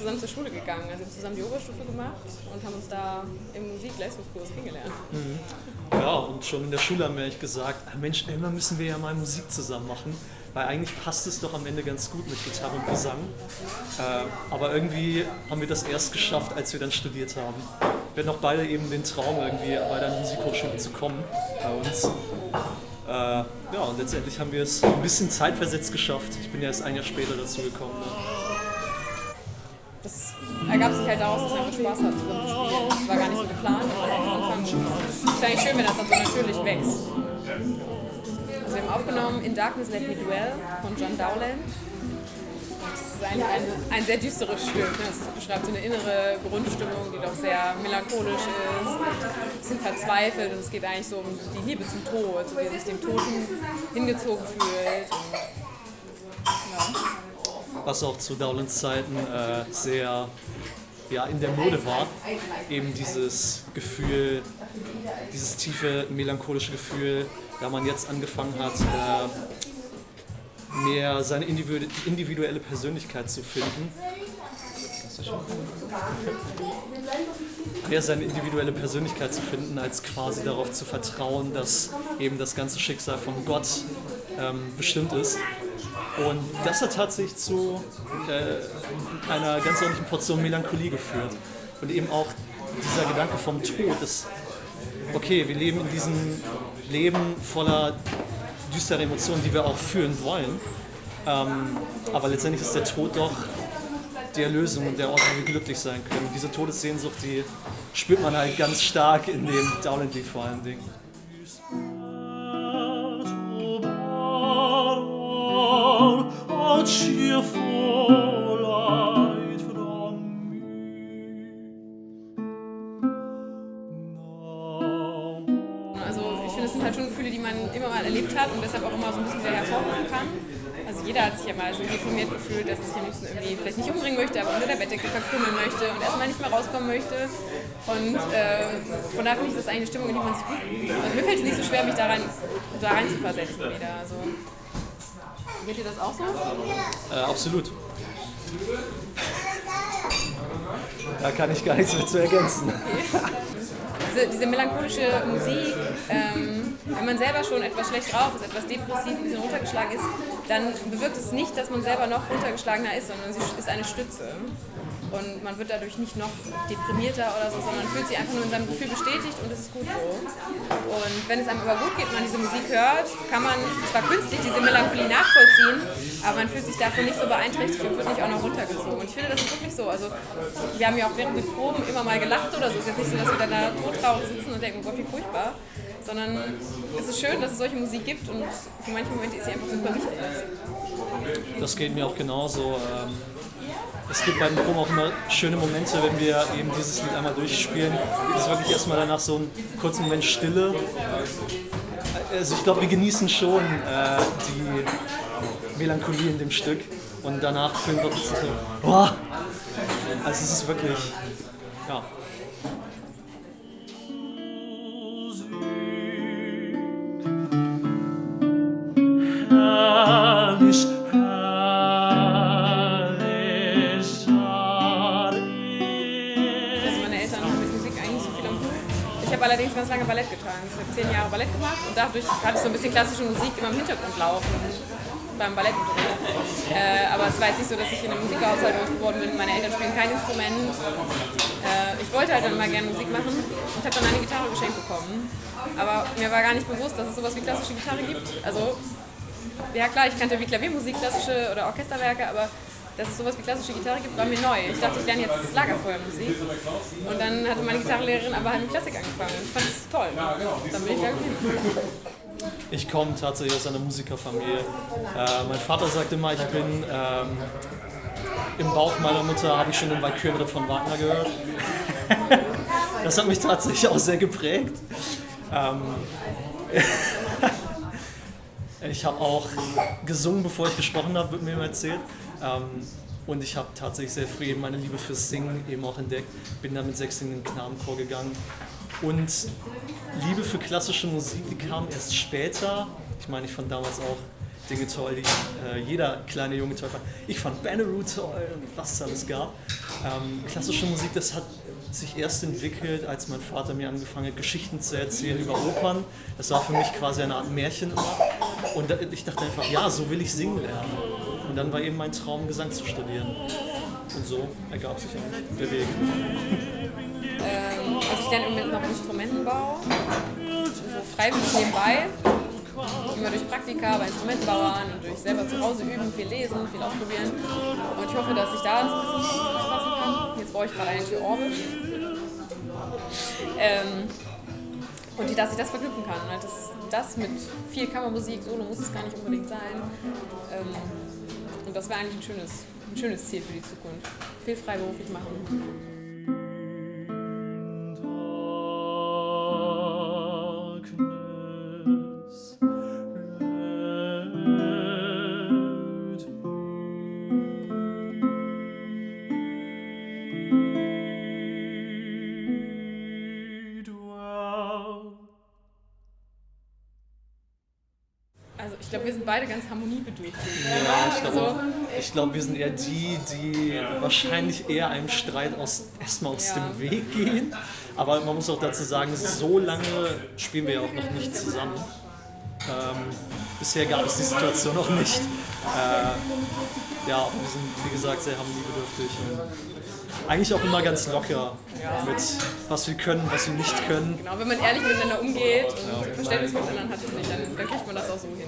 zusammen zur Schule gegangen. Also wir haben zusammen die Oberstufe gemacht und haben uns da im Musikleistungskurs kennengelernt. Ja, und schon in der Schule haben wir eigentlich gesagt, Mensch, irgendwann müssen wir ja mal Musik zusammen machen, weil eigentlich passt es doch am Ende ganz gut mit Gitarre und Gesang. Aber irgendwie haben wir das erst geschafft, als wir dann studiert haben. Wir hatten auch beide eben den Traum, irgendwie bei der Musikhochschule zu kommen bei uns. Ja, und letztendlich haben wir es ein bisschen zeitversetzt geschafft. Ich bin ja erst ein Jahr später dazu gekommen. Ne? Das ergab sich halt daraus, dass wir einfach Spaß hatten zusammen zu spielen. Das war gar nicht so geplant. Am Anfang ist eigentlich schön, wenn das dann so natürlich wächst. Also wir haben aufgenommen In Darkness Let Me Dwell von John Dowland. Das ist ein sehr düsteres Stück. Ne? Das beschreibt so eine innere Grundstimmung, die doch sehr melancholisch ist, ein bisschen verzweifelt, und es geht eigentlich so um die Liebe zum Tod, so wie er sich dem Toten hingezogen fühlt. Was auch zu Dowlands Zeiten sehr in der Mode war, eben dieses Gefühl, dieses tiefe melancholische Gefühl, da man jetzt angefangen hat, mehr seine individuelle Persönlichkeit zu finden. Mehr seine individuelle Persönlichkeit zu finden, als quasi darauf zu vertrauen, dass eben das ganze Schicksal von Gott bestimmt ist. Und das hat tatsächlich zu einer ganz ordentlichen Portion Melancholie geführt. Und eben auch dieser Gedanke vom Tod, dass, okay, wir leben in diesem Leben voller düsterer Emotionen, die wir auch fühlen wollen. Aber letztendlich ist der Tod doch die Erlösung und der Ort, wo wir glücklich sein können. Und diese Todessehnsucht, die spürt man halt ganz stark in dem Dowland-Lied vor allen Dingen. Also ich finde, es sind halt schon Gefühle, die man immer mal erlebt hat und deshalb auch immer so ein bisschen wieder hervorrufen kann. Also jeder hat sich ja mal so deprimiert gefühlt, dass er sich am liebsten irgendwie vielleicht nicht umbringen möchte, aber unter der Bettdecke verkrümmeln möchte und erstmal nicht mehr rauskommen möchte. Und von daher finde ich das eigentlich eine Stimmung, in die man sich gut... Also mir fällt es nicht so schwer, mich da rein zu versetzen wieder. Also, geht dir das auch so? Absolut. Da kann ich gar nichts mehr zu ergänzen. Okay. Diese melancholische Musik, wenn man selber schon etwas schlecht drauf ist, etwas depressiv, ein bisschen runtergeschlagen ist, dann bewirkt es nicht, dass man selber noch runtergeschlagener ist, sondern sie ist eine Stütze. Und man wird dadurch nicht noch deprimierter oder so, sondern fühlt sich einfach nur in seinem Gefühl bestätigt und es ist gut so. Und wenn es einem aber gut geht und man diese Musik hört, kann man zwar künstlich diese Melancholie nachvollziehen, aber man fühlt sich davon nicht so beeinträchtigt und wird nicht auch noch runtergezogen. Und ich finde, das ist wirklich so. Also wir haben ja auch während den Proben immer mal gelacht oder so. Es ist jetzt nicht so, dass wir dann da todtraurig sitzen und denken, oh Gott, wie furchtbar. Sondern es ist schön, dass es solche Musik gibt und für manche Momente ist sie einfach super wichtig. Das geht mir auch genauso. Es gibt bei den Proben auch immer schöne Momente, wenn wir eben dieses Lied einmal durchspielen. Es ist wirklich erstmal danach so ein kurzen Moment Stille. Also ich glaube, wir genießen schon die Melancholie in dem Stück und danach fühlen wir uns so, boah! Also es ist wirklich, ja. Herrlich. Ich habe allerdings ganz lange Ballett getan. Ich habe 10 Jahre Ballett gemacht und dadurch hatte ich so ein bisschen klassische Musik immer im Hintergrund laufen beim Ballettunterricht. Aber es war jetzt nicht so, dass ich in einem Musikerhaushalt groß geworden bin. Meine Eltern spielen kein Instrument. Ich wollte halt dann mal gerne Musik machen und habe dann eine Gitarre geschenkt bekommen. Aber mir war gar nicht bewusst, dass es sowas wie klassische Gitarre gibt. Also, ja klar, ich kannte wie Klaviermusik, klassische oder Orchesterwerke, aber dass es sowas wie klassische Gitarre gibt, war mir neu. Ich dachte, ich lerne jetzt Lagerfeuermusik. Und dann hatte meine Gitarrenlehrerin aber halt mit Klassik angefangen. Ich fand es toll. Dann bin ich da geblieben. Ich komme tatsächlich aus einer Musikerfamilie. Mein Vater sagt immer, ich bin im Bauch meiner Mutter, habe ich schon den Walkürenritt von Wagner gehört. Das hat mich tatsächlich auch sehr geprägt. Ich habe auch gesungen, bevor ich gesprochen habe, wird mir immer erzählt. Und ich habe tatsächlich sehr früh eben meine Liebe fürs Singen eben auch entdeckt. Bin dann mit 6 in den Knabenchor gegangen. Und Liebe für klassische Musik, die kam erst später. Ich meine, ich fand damals auch Dinge toll, die jeder kleine Junge toll fand. Ich fand Banneroo toll und was es alles gab. Klassische Musik, das hat sich erst entwickelt, als mein Vater mir angefangen hat, Geschichten zu erzählen über Opern. Das war für mich quasi eine Art Märchen immer. Und ich dachte einfach, ja, so will ich singen lernen. Und dann war eben mein Traum, Gesang zu studieren. Und so ergab sich auch der Weg. Also ich lerne im Moment noch Instrumentenbau, so freiwillig nebenbei, immer durch Praktika bei Instrumentenbauern und durch selber zu Hause üben, viel lesen, viel ausprobieren. Und ich hoffe, dass ich da ein bisschen Fuß fassen kann. Jetzt brauche ich gerade eigentlich Orgel. Und dass ich das verknüpfen kann. Und das mit viel Kammermusik, Solo muss es gar nicht unbedingt sein. Und das wäre eigentlich ein schönes Ziel für die Zukunft. Viel freiberuflich machen. Also ich glaube, wir sind beide ganz harmoniebedürftig. Ja, ich glaube, wir sind eher die wahrscheinlich eher einem Streit erstmal aus dem Weg gehen. Aber man muss auch dazu sagen, so lange spielen wir ja auch noch nicht zusammen. Bisher gab es die Situation noch nicht. Ja, wir sind, wie gesagt, sehr harmoniebedürftig und eigentlich auch immer ganz locker mit was wir können, was wir nicht können. Genau, wenn man ehrlich miteinander umgeht und Verständnis miteinander hat, dann kriegt man das auch so hin.